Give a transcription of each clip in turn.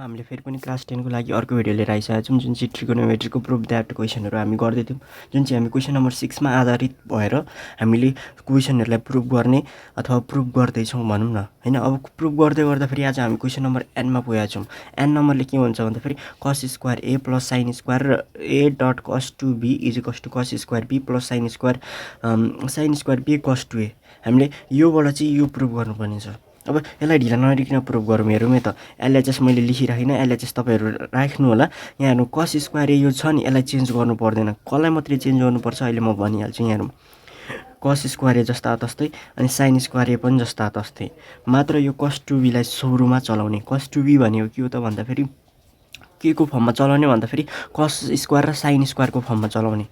भिडियोमा हामीले फेरि पनि क्लास 10 को लागि अर्को भिडियो लिएर आइसकेका छौँ जुन चाहिँ ट्रिगोनोमेट्रीको प्रुफ दैट क्वेशनहरु हामी गर्दै थियौँ जुन चाहिँ हामी क्वेशन नम्बर 6 मा आधारित भएर हामीले क्वेशनहरुलाई प्रुफ गर्ने अथवा प्रुफ गर्दै छौँ भनौं न हैन। अब प्रुफ गर्दै गर्दा फेरि आज हामी क्वेशन नम्बर n मा पुगेका छौँ। n नम्बरले के हुन्छ भन्दा फेरि cos square a plus sin square a dot cos 2b is equals to cos square b plus sin square b cos 2a। हामीले योबाट चाहिँ यो प्रुफ गर्नुपर्ने छ। अब यसलाई ढिला नगरिकन प्रुफ गरौँ। हेरौँ है त, यसलाई चाहिँ मैले लेखिराखिन, यसलाई चाहिँ तपाईहरु राख्नु होला। यहाँ हेर्नु cos स्क्वायर यो छ नि, यसलाई चेन्ज गर्नु पर्दैन। कसलाई मात्रै चेन्ज गर्नुपर्छ अहिले म भनिहाल्छु। यहाँ हेरौँ cos स्क्वायर जस्ता तस्तै अनि sin स्क्वायर पनि जस्ता तस्तै, मात्र यो cos 2b लाई सुरुमा चलाउने। cos 2b भनेको के हो त भन्दा फेरि के को फर्ममा चलाउने भन्दा फेरि cos स्क्वायर र sin स्क्वायर को फर्ममा चलाउने।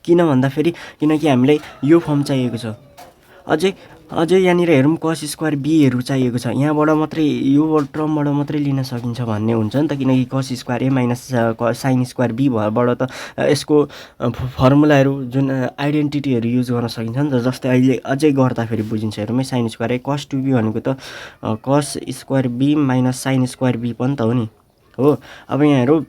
किन भन्दा फेरि किनकि हामीलाई यो फर्म चाहिएको छ। अझै यहाँनिर हेरौँ cos स्क्वायर b हरू चाहिएको छ। यहाँबाट मात्रै यो टर्मबाट मात्रै लिन सकिन्छ भन्ने हुन्छ नि त, किनकि cos square a minus sin square b बाट त यसको फर्मुलाहरू जुन आइडेन्टिटीहरू युज गर्न सकिन्छ नि त। जस्तै अहिले अझै गर्दा फेरि बुझिन्छ। हेरौँ है, sin square a cos 2b भनेको त cos square b minus sin square b पनि त हो नि, हो। अब यहाँ हेरौँ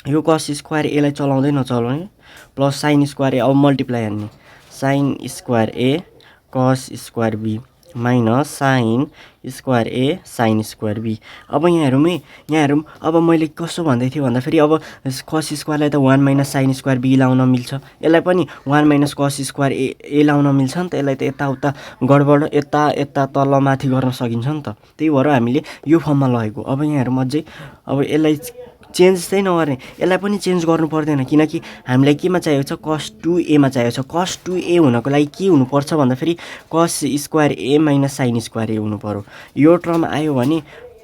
यो cos स्क्वायर a लाई चलाउँदै नचलाउने प्लस sin स्क्वायर a, अब मल्टिप्लाई हान्ने sin square a cos square b minus sin square a sin square b। अब यहाँ हेरौँ है, यहाँ हेरौँ अब मैले कसो भन्दै थिएँ भन्दा फेरि अब cos स्क्वायरलाई त 1 माइनस sin स्क्वायर b लाउन मिल्छ, यसलाई पनि 1 माइनस cos स्क्वायर a लाउन मिल्छ नि त। यसलाई त यताउता गडबड यता तल माथि गर्न सकिन्छ नि त। त्यही भएर हामीले यो फर्ममा लगेको। अब यहाँ हेरौँ अझै, अब यसलाई चेन्ज चाहिँ नगर्ने, यसलाई पनि चेन्ज गर्नु पर्दैन किनकि हामीलाई केमा चाहिएको छ, cos 2a मा चाहिएको छ। cos 2a हुनको लागि के हुनुपर्छ भन्दा फेरि cos square a minus sin square a हुनु पर्यो। यो टर्म आयो भने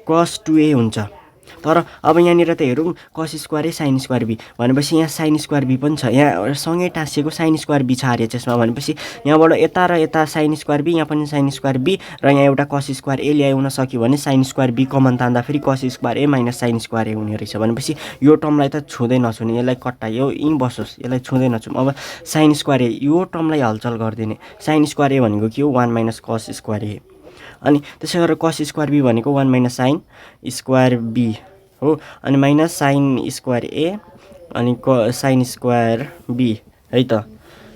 cos 2a हुन्छ। तर अब यहाँनिर त हेरौँ cos square a sin square b भनेपछि यहाँ sin स्क्वायर b पनि छ, यहाँ सँगै टाँसिएको sin स्क्वायर b छ आरएचएसमा। भनेपछि यहाँबाट यता र यता sin स्क्वायर b, यहाँ पनि sin स्क्वायर b र यहाँ एउटा cos स्क्वायर a ल्याउन सक्यो भने sin स्क्वायर b कमन तान्दा फेरि cos square a minus sin square a हुने रहेछ। भनेपछि यो टर्मलाई त छुँदै नछुने, यसलाई कट्टायो यहीँ बसोस्, यसलाई छुँदै नछुम। अब sin स्क्वायर a यो टर्मलाई हलचल गरिदिने। sin स्क्वायर a भनेको के हो, 1 माइनस cos स्क्वायर a। अनि त्यसै गरेर cos स्क्वायर b भनेको 1 माइनस sin स्क्वायर b हो, अनि माइनस sin स्क्वायर a अनि sin स्क्वायर b है त।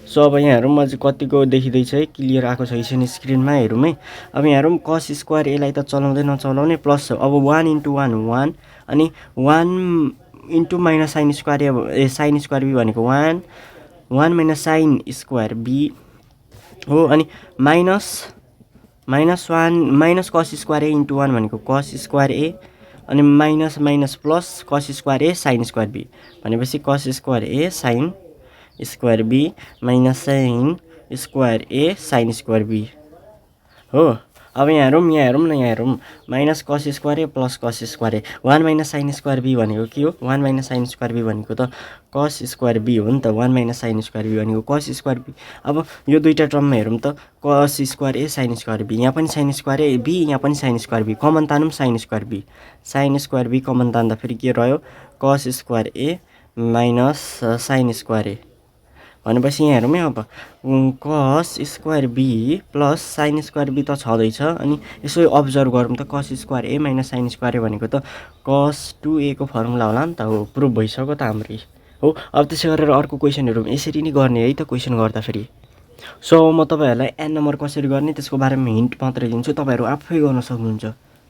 सो अब यहाँ हेरौँ अझै कतिको देखिँदैछ है, क्लियर आएको छ कि छैन स्क्रिनमा हेरौँ है। अब यहाँ हेरौँ cos स्क्वायर a लाई त चलाउँदै नचलाउने प्लस अब 1 into 1 1 अनि 1 into minus sin square a sin square b भनेको 1 माइनस sin स्क्वायर b हो, अनि minus 1 minus cos square a into 1 भनेको cos स्क्वायर a अनि minus plus cos square a sin square b भनेपछि cos square a sin square b minus sin square a sin square b हो। अब यहाँ हेरौँ न, यहाँ हेरौँ minus cos square a plus cos square a 1 minus sin square b भनेको के हो, 1 माइनस sin स्क्वायर b भनेको त cos स्क्वायर b हो नि त। 1 माइनस sin स्क्वायर b भनेको cos स्क्वायर b। अब यो दुईटा टर्ममा हेरौँ त cos square a sin square b, यहाँ पनि sin स्क्वायर a b, यहाँ पनि sin स्क्वायर b, कमन तानौँ sin square b। sin square b common तान्दा फेरि के रह्यो, cos square a minus sin square a भनेपछि यहाँ हेरौँ है, अब cos square b plus sin square b त छँदैछ। अनि यसो अब्जर्भ गरौँ त cos square a minus sin square a भनेको त cos 2a को फर्मुला होला नि त, हो। प्रुफ भइसक्यो त हाम्रै, हो। अब त्यसै गरेर अर्को क्वेशनहरु यसरी नै गर्ने है त क्वेशन गर्दा फेरि। सो म तपाईहरुलाई n नम्बर कसरी गर्ने त्यसको बारेमा हिन्ट मात्रै दिन्छु, तपाईहरु आफै गर्न सक्नुहुन्छ,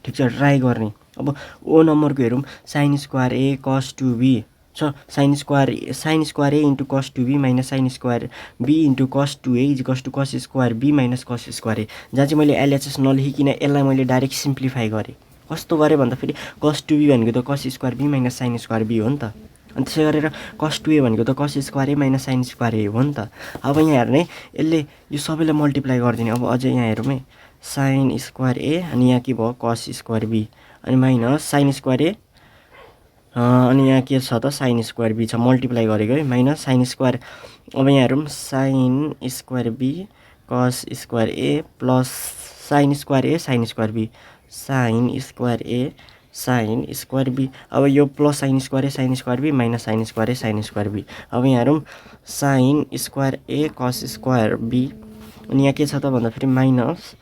ठीक छ, ट्राई गर्ने। अब o नम्बरको हेरौँ sin square a cos 2b छ, sin square a into cos 2b minus sin square b into cos 2a is equals to cos square b minus cos square a। जहाँ चाहिँ मैले एलएचएस नलेखिकन यसलाई मैले डाइरेक्ट सिम्प्लिफाई गरेँ। कस्तो गरेँ भन्दा फेरि cos 2b भनेको त cos square b minus sin square b हो नि त। अनि त्यसै गरेर cos 2a भनेको त cos square a minus sin square a हो नि त। अब यहाँ हेर्ने यसले यो सबैलाई मल्टिप्लाई गरिदिने। अब अझै यहाँ हेरौँ है, sin स्क्वायर a अनि यहाँ के भयो cos स्क्वायर b अनि माइनस sin स्क्वायर a अनि यहाँ के छ त sin स्क्वायर b छ, मल्टिप्लाई गरेको है, माइनस sin स्क्वायर। अब यहाँ हेरौँ sin square b cos square a plus sin square a sin square b, sin square a sin square b। अब यो plus sin square a sin square b minus sin square a sin square b। अब यहाँ हेरौँ sin square a cos square b अनि यहाँ के छ त भन्दा फेरि minus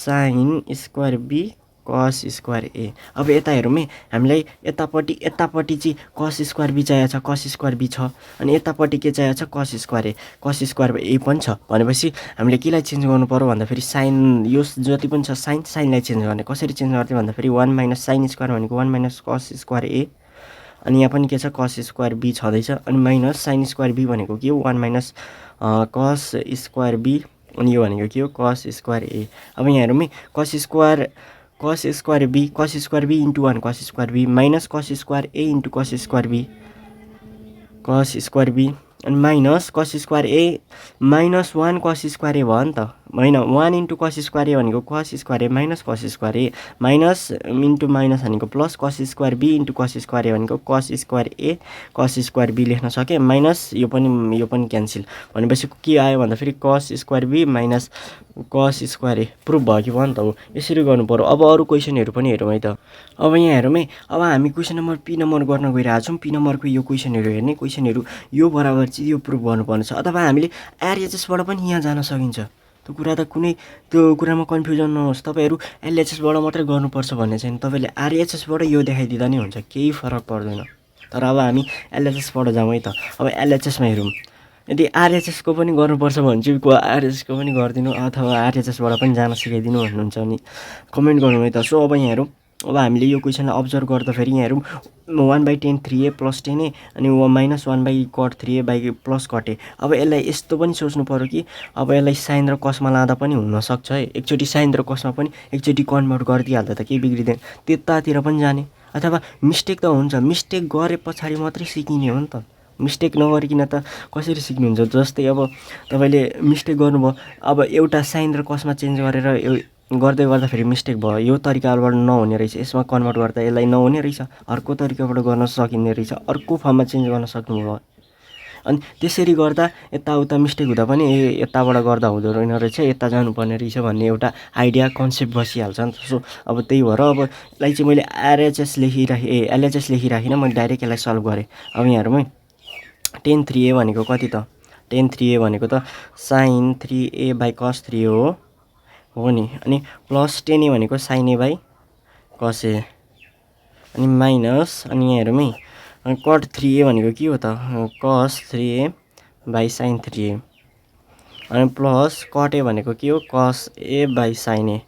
sin square b cos square a. अब यता हेरौँ है, हामीलाई यतापट्टि चाहिँ कस स्क्वायर बी चाहिएको छ, कस स्क्वायर बी छ, अनि यतापट्टि के चाहिएको छ, कस स्क्वायर ए। कस स्क्वायर ए पनि छ भनेपछि हामीले केलाई चेन्ज गर्नु पर्यो भन्दाखेरि साइन, यो जति पनि छ साइनलाई चेन्ज गर्ने। कसरी चेन्ज गर्ने भन्दाखेरि 1 माइनस साइन स्क्वायर भनेको 1 माइनस कस स्क्वायर ए, अनि यहाँ पनि के छ, कस स्क्वायर बी छँदैछ, अनि माइनस साइन स्क्वायर बी भनेको के हो, 1 माइनस कस स्क्वायर बी, अनि यो भनेको के हो, कस स्क्वायर ए। अब यहाँ हेरौँ है, कस square b into 1 cos square B minus cos square A into cos square B, अनि माइनस कस स्क्वायर ए माइनस 1 कस स्क्वायर ए भयो नि त, होइन 1 इन्टु कस स्क्वायर ए भनेको कस स्क्वायर ए माइनस कस स्क्वायर ए, माइनस इन्टु माइनस भनेको plus cos square b into cos square a भनेको cos square ए कस square be लेख्न सकेँ, माइनस यो पनि क्यान्सल, भनेपछि के आयो भन्दाखेरि cos square B minus cos square A. Proof भयो कि भयो नि त हो, यसरी गर्नु पर्यो। अब अरू क्वेसनहरू पनि हेरौँ है त। अब यहाँ हेरौँ है, अब हामी क्वेसन नम्बर पी नम्बर गर्न गइरहेको छौँ। पी नम्बरको यो क्वेसनहरू हेर्ने, क्वेसनहरू यो बराबर चाहिँ यो प्रुफ गर्नुपर्ने छ, अथवा हामीले आरएचएसबाट पनि यहाँ जान सकिन्छ। त्यो कुरा त त्यो कुरामा कन्फ्युजन नहोस्, तपाईँहरू एलएचएसबाट मात्रै गर्नुपर्छ भन्ने छैन, तपाईँले आरएचएसबाट यो देखाइदिँदा नै हुन्छ, केही फरक पर्दैन। तर अब हामी एलएचएसबाट जाउँ है त। अब एलएचएसमा हेरौँ, यदि आरएचएसको पनि गर्नुपर्छ भने चाहिँ आरएचएसको पनि गरिदिनु, अथवा आरएचएसबाट पनि जान सिकाइदिनु भन्नुहुन्छ भने कमेन्ट गर्नु है त। सो अब यहाँ हेरौँ, अब हामीले यो क्वेसनलाई अब्जर्भ गर्दाखेरि यहाँ हेरौँ 1/10 3a प्लस 10a अनि minus 1/cot 3a by plus cot a। अब यसलाई यस्तो पनि सोच्नु पऱ्यो कि अब यसलाई साइन र कसमा लाँदा पनि हुनसक्छ है, एकचोटि साइन र कसमा पनि एकचोटि कन्भर्ट गरिदिइहाल्दा त केही बिग्रिँदैन, त्यतातिर पनि जाने, अथवा मिस्टेक त हुन्छ, मिस्टेक गरे पछाडि मात्रै सिकिने हो नि त, मिस्टेक नगरिकन त कसरी सिक्नुहुन्छ। जस्तै अब तपाईँले मिस्टेक गर्नुभयो, अब एउटा साइन र कसमा चेन्ज गरेर गर्दै गर्दाखेरि मिस्टेक भयो, यो तरिकाबाट नहुने रहेछ, यसमा कन्भर्ट गर्दा यसलाई नहुने रहेछ, अर्को तरिकाबाट गर्न सकिने रहेछ, अर्को फर्ममा चेन्ज गर्न सक्नुभयो, अनि त्यसरी गर्दा यताउता मिस्टेक हुँदा पनि यताबाट गर्दा हुँदो रहेछ, यता जानुपर्ने रहेछ भन्ने एउटा आइडिया कन्सेप्ट बसिहाल्छ नि त। सो अब त्यही भएर अब यसलाई चाहिँ मैले एलएचएस लेखिराखिनँ, मैले डाइरेक्ट यसलाई सल्भ गरेँ। अब यहाँ हेरौँ है, 10 3a भनेको कति त, 10 3a भनेको त sign 3a by cos 3a हो नि, अनि प्लस 10a भनेको साइन ए बाई कस ए, अनि माइनस, अनि यहाँ हेरौँ है, अनि कट 3a भनेको के हो त, कस 3a बाई साइन 3a, अनि प्लस कट ए भनेको के हो, कस ए बाई साइन ए।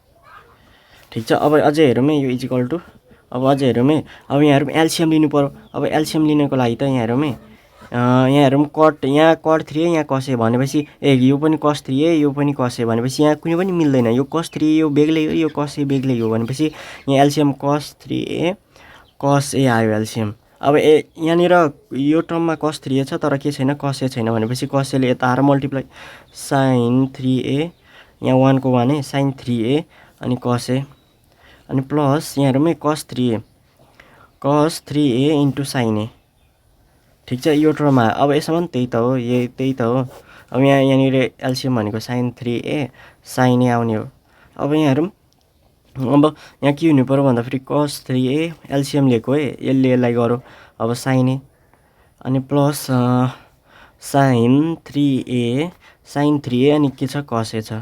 ठिक छ, अब अझै हेरौँ है, यो इजिकल टु, अब अझै हेरौँ है, अब यहाँ हेरौँ एलसिएम लिनु पऱ्यो। अब एलसिएम लिनको लागि त यहाँ हेरौँ है, यहाँ हेरौँ कट, यहाँ कट 3a यहाँ कस ए भनेपछि यो पनि कस 3a यो पनि कस ए भनेपछि यहाँ कुनै पनि मिल्दैन, यो कस 3a यो बेग्लै हो, यो कस ए बेग्लै हो, भनेपछि यहाँ एलसिएम कस 3a कस ए आयो एलसिएम। अब यहाँनिर यो टर्ममा कस 3a छ तर के छैन, कस ए छैन, भनेपछि कस एले यता आएर मल्टिप्लाई साइन 3a, यहाँ 1 को 1 है, साइन 3a अनि कस ए, अनि प्लस यहाँ हेरौँ है कस 3a इन्टु साइन ए। ठिक छ, यो टर्ममा अब यसमा पनि त्यही त हो, त्यही त हो। अब यहाँनिर एलसिएम भनेको साइन 3a साइन ए आउने हो। अब यहाँ हेरौँ, अब यहाँ के हुनु पऱ्यो भन्दाखेरि कस 3a एलसिएम लिएको है, यसलाई गरौँ, अब साइन ए अनि प्लस साइन 3a अनि के छ, कस ए छ।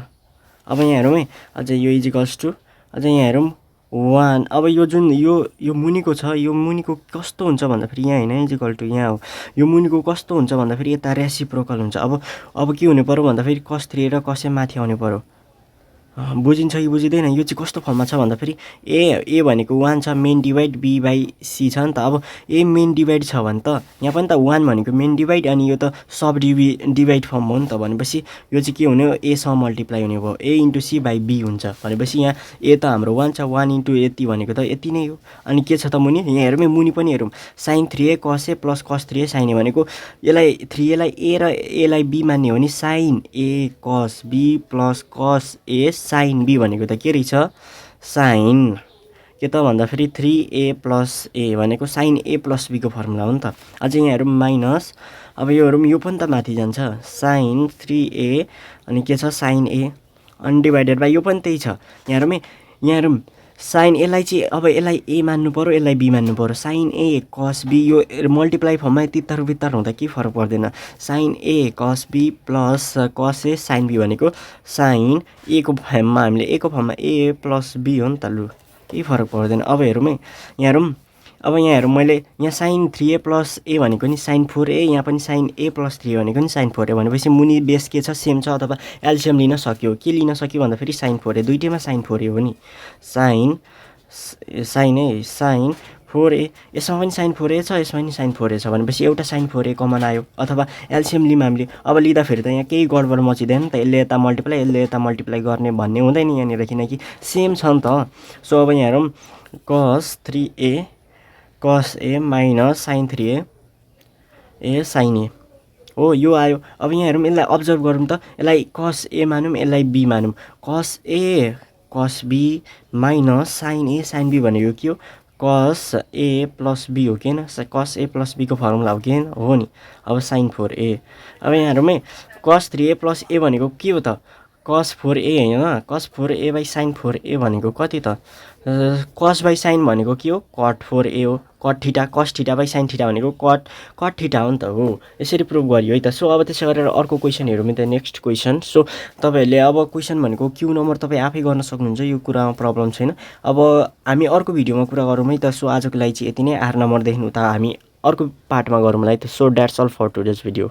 अब यहाँ हेरौँ है, अझै यो इजिकल्स टु, अझै यहाँ हेरौँ 1, अब यो जुन यो मुनिको छ, यो मुनिको कस्तो हुन्छ भन्दाखेरि यहाँ होइन, इजिकल टु यहाँ हो, यो मुनिको कस्तो हुन्छ भन्दाखेरि यता रेसिप्रोकल हुन्छ। अब के हुनु पऱ्यो भन्दाखेरि कस 3a र कस ए माथि आउनु पऱ्यो। बुझिन्छ कि बुझिँदैन, यो चाहिँ कस्तो फर्ममा छ भन्दाखेरि ए भनेको 1 छ, मेन डिभाइड बी बाई सी छ नि त। अब ए मेन डिभाइड छ भने त यहाँ पनि त 1 भनेको मेन डिभाइड, अनि यो त सब डिभाइड फर्म हो नि त, भनेपछि यो चाहिँ के हुने हो, एसँग मल्टिप्लाई हुने भयो, a into C by be हुन्छ, भनेपछि यहाँ ए त हाम्रो 1 छ, 1 इन्टु यति भनेको त यति नै हो। अनि के छ त मुनि, यहाँ हेरौँ मुनि पनि हेरौँ, साइन 3a कस ए प्लस कस 3a साइन ए भनेको यसलाई 3a लाई ए र एलाई बी मान्ने हो भने साइन ए कस B plus cos A sine B भनेको त के रहेछ, साइन के त भन्दाखेरि 3a प्लस ए भनेको साइन ए प्लस बीको फर्मुला हो नि त। अझै यहाँ हेरौँ माइनस, अब यो हेरौँ यो पनि त माथि जान्छ, साइन 3a अनि के छ, साइन ए अनडिभाइडेड बाई यो पनि त्यही छ। यहाँ हेरौँ साइन एलाई चाहिँ अब यसलाई ए मान्नु पऱ्यो, यसलाई बी मान्नु पऱ्यो, साइन ए कस बी यो मल्टिप्लाई फर्ममा तितर बित्तर हुँदा केही फरक पर्दैन, साइन ए कस B plus cos A sine B भनेको साइन ए को फर्ममा हामीले ए को फर्ममा ए प्लस बी हो नि त। लु केही फरक पर्दैन। अब हेरौँ है, यहाँ हेरौँ। अब यहाँ हेरौँ, मैले यहाँ sin 3a प्लस ए भनेको नि sin 4a, यहाँ पनि sin a प्लस 3 भनेको नि sin 4a भनेपछि मुनि बेस के छ, सेम छ, अथवा एल्सियम लिन सक्यो। के लिन सक्यो भन्दाखेरि sin 4a, दुइटैमा sin 4a हो नि, sin 4a, यसमा पनि sin 4a छ, यसमा पनि sin 4a छ भनेपछि एउटा sin 4a कमन आयो। अथवा एल्सियम लिम हामीले, अब लिँदाखेरि त यहाँ केही गडबड मचिँदैन त, यसले यता मल्टिप्लाई गर्ने भन्ने हुँदैन यहाँनिर, किनकि सेम छ नि त। सो अब यहाँ हेरौँ, cos 3a cos a minus sin 3a sin a हो, यो आयो। अब यहाँ हेरौँ, यसलाई अब्जर्भ गरौँ त, यसलाई cos a मानौँ, यसलाई b मानौँ। cos a cos b minus sin a sin b भनेको के हो, cos a प्लस b हो कि होइन, cos a प्लस b को फर्मुला हो कि हो नि। अब sin 4a, अब यहाँ हेरौँ है, cos 3a प्लस a भनेको के हो त, cos 4a होइन, cos 4a by sin 4a भनेको कति त, cos बाई sin भनेको के हो, cot 4a हो। cot theta, cos theta by sin theta भनेको cot थीटा हो नि त, हो। यसरी प्रुभ गरियो है त। सो अब त्यसै गरेर अर्को क्वेसन हेरौँ त, नेक्स्ट क्वेसन। सो तपाईँहरूले अब क्वेसन भनेको क्यु नम्बर तपाईँ आफै गर्न सक्नुहुन्छ, यो कुरामा प्रब्लम छैन। अब हामी अर्को भिडियोमा कुरा गरौँ है त। सो आजको लागि चाहिँ यति नै, 8 नम्बरदेखि उता हामी अर्को पार्टमा गरौँला है त। So that's all for today's video.